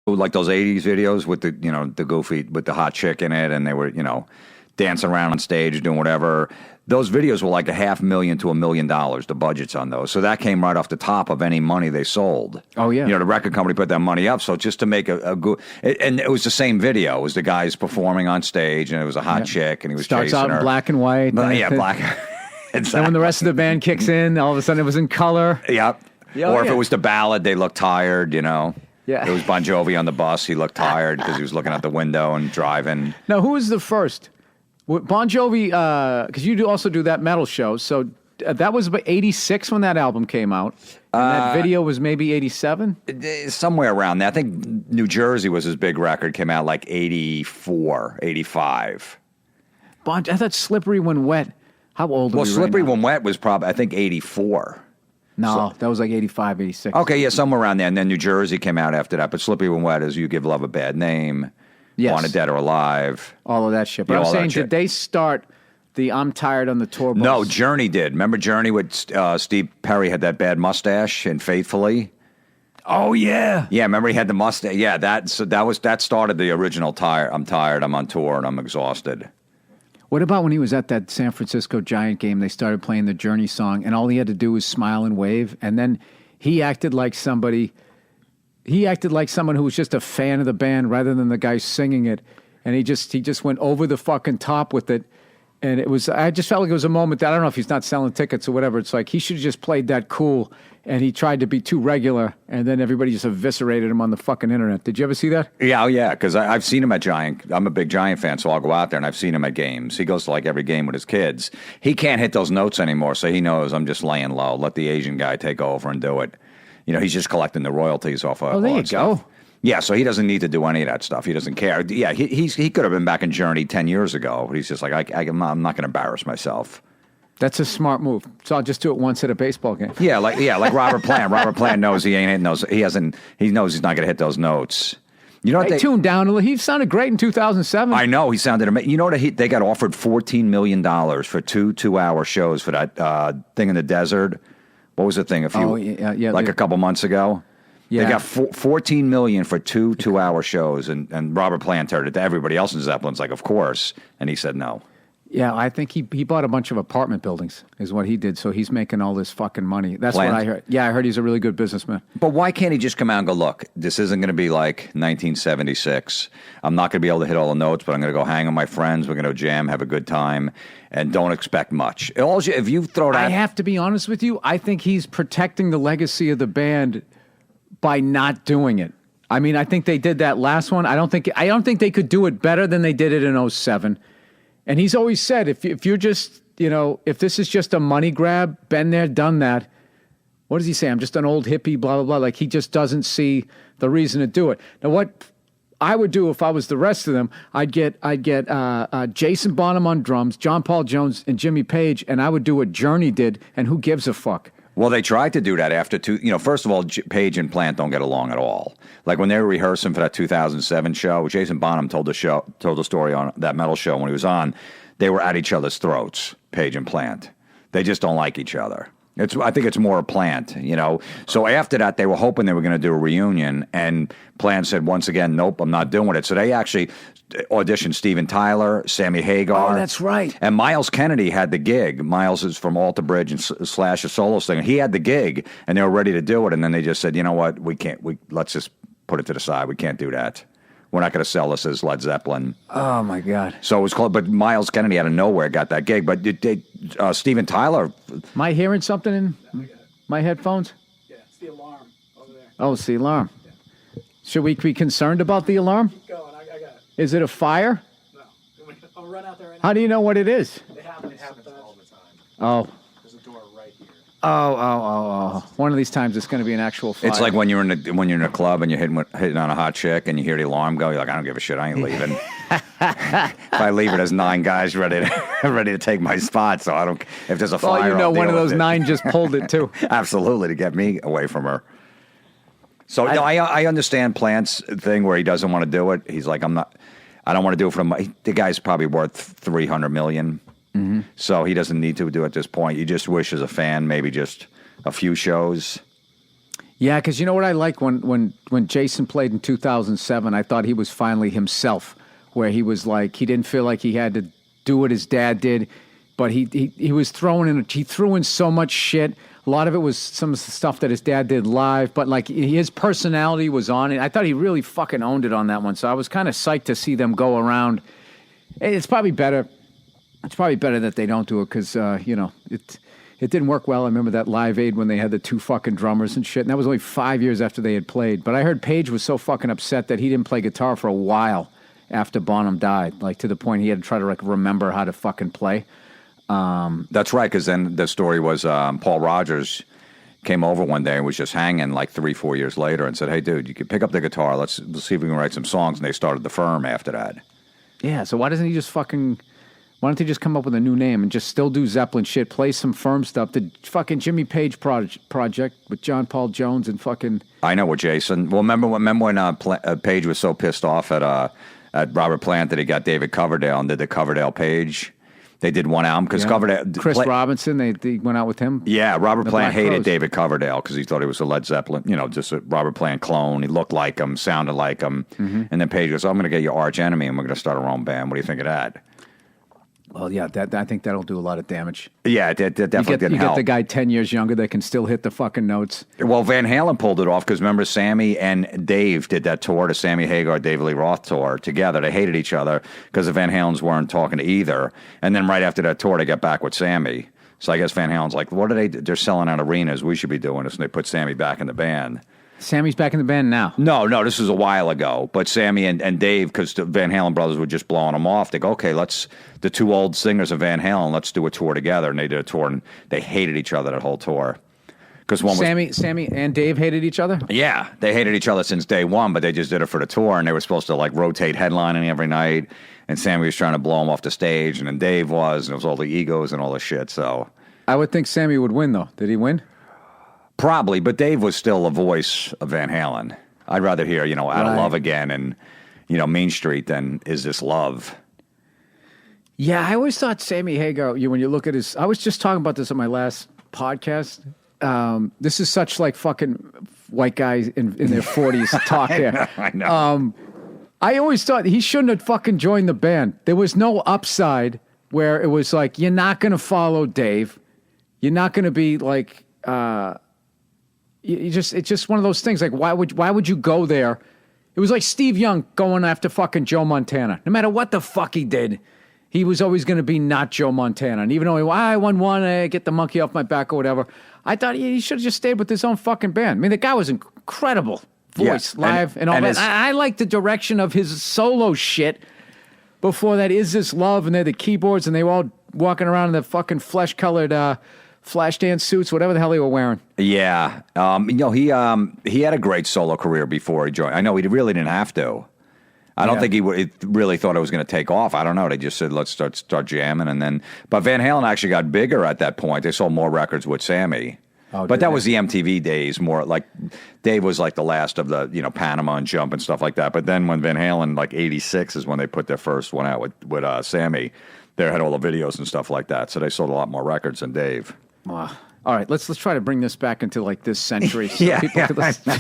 like those 80's videos with the, the goofy, with the hot chick in it, and they were, dancing around on stage doing whatever. Those videos were like $500,000 to $1 million, the budgets on those. So that came right off the top of any money they sold. Oh, yeah. The record company put that money up. So just to make a good, and it was the same video. It was the guys performing on stage, and it was a hot chick, and he was Starts chasing out her. in black and white. Yeah, black. Exactly. Then when the rest of the band kicks in, all of a sudden it was in color. Yep. Or if it was the ballad, they looked tired, Yeah. It was Bon Jovi on the bus. He looked tired because he was looking out the window and driving. Now, who was the first? Bon Jovi, because you also do that metal show. So that was about 86 when that album came out. And that video was maybe 87? Somewhere around that. I think New Jersey was his big record. Came out like 84, 85. I thought Slippery When Wet. How old are we Slippery right now? When Wet was probably, I think, 84. No, that was like 85, 86. Okay, yeah, somewhere around there. And then New Jersey came out after that. But Slippery When Wet is You Give Love a Bad Name. Yes. Wanted Dead or Alive. All of that shit. But Yeah, I'm all that saying, shit. did they start the I'm Tired on the tour bus? No, Journey did. Remember Journey with Steve Perry had that bad mustache in Faithfully? Oh, yeah. Yeah, remember he had the mustache? Yeah, that started the original I'm tired, I'm on tour, and I'm exhausted. What about when he was at that San Francisco Giant game, they started playing the Journey song, and all he had to do was smile and wave, and then he acted like somebody... He acted like someone who was just a fan of the band rather than the guy singing it. And he just went over the fucking top with it. And I just felt like it was a moment that, I don't know if he's not selling tickets or whatever. It's like he should have just played that cool. And he tried to be too regular. And then everybody just eviscerated him on the fucking internet. Did you ever see that? Yeah, because I've seen him at Giant. I'm a big Giant fan, so I'll go out there and I've seen him at games. He goes to like every game with his kids. He can't hit those notes anymore, so he knows I'm just laying low. Let the Asian guy take over and do it. He's just collecting the royalties off of. Oh, there you go. Yeah, so he doesn't need to do any of that stuff. He doesn't care. Yeah, he could have been back in Journey 10 years ago, but he's just like, I'm not going to embarrass myself. That's a smart move. So I'll just do it once at a baseball game. Yeah, like Robert Plant. Robert Plant knows he ain't hitting those. He knows he's not going to hit those notes. You know what they tuned down. He sounded great in 2007. I know he sounded amazing. You know what? They got offered $14 million for two-hour shows for that thing in the desert. What was the thing? A couple months ago. Yeah. They got $14 million for two-hour shows, and Robert Plant turned it to everybody else in Zeppelin's like, of course, and he said no. Yeah, I think he bought a bunch of apartment buildings is what he did, so he's making all this fucking money. That's Plant? what I heard. Yeah, I heard he's a really good businessman. But why can't he just come out and go, look, this isn't going to be like 1976. I'm not going to be able to hit all the notes, but I'm going to go hang with my friends. We're going to jam, have a good time, and don't expect much. If you throw that... I have to be honest with you. I think he's protecting the legacy of the band by not doing it. I mean, I think they did that last one. I don't think they could do it better than they did it in 07. And he's always said, if you're just, if this is just a money grab, been there, done that. What does he say? I'm just an old hippie, blah, blah, blah. Like, he just doesn't see the reason to do it. Now, what I would do if I was the rest of them, I'd get Jason Bonham on drums, John Paul Jones, and Jimmy Page, and I would do what Journey did, and who gives a fuck? Well, they tried to do that after first of all, Page and Plant don't get along at all. Like when they were rehearsing for that 2007 show, Jason Bonham told the story on that metal show when he was on, they were at each other's throats, Page and Plant. They just don't like each other. I think it's more a Plant, So after that, they were hoping they were going to do a reunion, and Plant said, once again, nope, I'm not doing it. So they actually auditioned Steven Tyler, Sammy Hagar. Oh, that's right. And Miles Kennedy had the gig. Miles is from Alter Bridge and Slash a solo singer. He had the gig, and they were ready to do it, and then they just said, you know what, we can't. Let's just put it to the side. We can't do that. We're not going to sell this as Led Zeppelin. Oh, my God. So it was called, but Miles Kennedy out of nowhere got that gig. But Steven Tyler. Am I hearing something in my headphones? Yeah, it's the alarm over there. Oh, it's the alarm. Yeah. Should we be concerned about the alarm? Keep going, I got it. Is it a fire? No. I'll run out there right now. How do you know what it is? It happens all the time. Oh. There's a door right here. Oh. One of these times it's going to be an actual fire. It's like when you're in a club and you're hitting on a hot chick and you hear the alarm go, you're like, I don't give a shit, I ain't leaving. If I leave it, there's 9 guys ready to take my spot, so I don't. If there's a fire, one of those 9 just pulled it too. Absolutely, to get me away from her. So I understand Plant's thing where he doesn't want to do it. He's like, I don't want to do it for the guy's probably worth $300 million. Mm-hmm. So he doesn't need to do it at this point. You just wish as a fan maybe just a few shows. Yeah, because you know what I like when Jason played in 2007, I thought he was finally himself, where he was like, he didn't feel like he had to do what his dad did, but he was he threw in so much shit. A lot of it was some of the stuff that his dad did live, but like his personality was on it. I thought he really fucking owned it on that one, so I was kind of psyched to see them go around. It's probably better. It's probably better that they don't do it because, it didn't work well. I remember that Live Aid when they had the two fucking drummers and shit, and that was only 5 years after they had played. But I heard Page was so fucking upset that he didn't play guitar for a while after Bonham died, like to the point he had to try to like remember how to fucking play. That's right, because then the story was Paul Rogers came over one day and was just hanging like 3-4 years later and said, "Hey, dude, you can pick up the guitar. Let's see if we can write some songs." And they started the Firm after that. Yeah, so why doesn't he just fucking... Why don't they just come up with a new name and just still do Zeppelin shit, play some Firm stuff, the fucking Jimmy Page project with John Paul Jones and fucking... I know what Jason... Well, remember when Page was so pissed off at Robert Plant that he got David Coverdale and did the Coverdale Page? They did one album because Coverdale... Chris Robinson, they went out with him? Yeah, Robert Plant hated Crows. David Coverdale because he thought he was a Led Zeppelin, just a Robert Plant clone. He looked like him, sounded like him. Mm-hmm. And then Page goes, "I'm going to get your arch enemy and we're going to start our own band. What do you think of that?" Well, yeah, I think that'll do a lot of damage. Yeah, it definitely didn't help. You get the guy 10 years younger that can still hit the fucking notes. Well, Van Halen pulled it off because remember Sammy and Dave did that tour, the Sammy Hagar, David Lee Roth tour together. They hated each other because the Van Halens weren't talking to either. And then right after that tour, they got back with Sammy. So I guess Van Halen's like, what are they? They're selling out arenas. We should be doing this. And they put Sammy back in the band. Sammy's back in the band now. No, this was a while ago. But Sammy and Dave, because the Van Halen brothers were just blowing them off, they go, "Okay, the two old singers of Van Halen, let's do a tour together." And they did a tour, and they hated each other that whole tour. Because Sammy and Dave hated each other? Yeah, they hated each other since day one, but they just did it for the tour, and they were supposed to like rotate headlining every night. And Sammy was trying to blow him off the stage, and then Dave was, and it was all the egos and all the shit. So I would think Sammy would win, though. Did he win? Probably, but Dave was still a voice of Van Halen. I'd rather hear, Out of Love Again and, Mean Street than Is This Love? Yeah, I always thought Sammy Hagar, when you look at his... I was just talking about this on my last podcast. This is such like fucking white guys in their 40s talk here. I know. I always thought he shouldn't have fucking joined the band. There was no upside where it was like, you're not going to follow Dave. You're not going to be like... it's just one of those things. Like, why would you go there? It was like Steve Young going after fucking Joe Montana. No matter what the fuck he did, he was always going to be not Joe Montana. And even though I won one, I get the monkey off my back or whatever, I thought he should have just stayed with his own fucking band. I mean, the guy was incredible voice, live, and all that. I like the direction of his solo shit. Before that, Is This Love? And they're the keyboards, and they were all walking around in the fucking flesh-colored Flashdance suits, whatever the hell they were wearing. Yeah. He had a great solo career before he joined. I know he really didn't have to. I don't think he really thought it was going to take off. I don't know. They just said, let's start jamming. But Van Halen actually got bigger at that point. They sold more records with Sammy. Oh, but that was the MTV days, more like Dave was like the last of the, Panama and Jump and stuff like that. But then when Van Halen, like 86 is when they put their first one out with Sammy, they had all the videos and stuff like that. So they sold a lot more records than Dave. All right, let's try to bring this back into like this century. So Yeah. people could listen.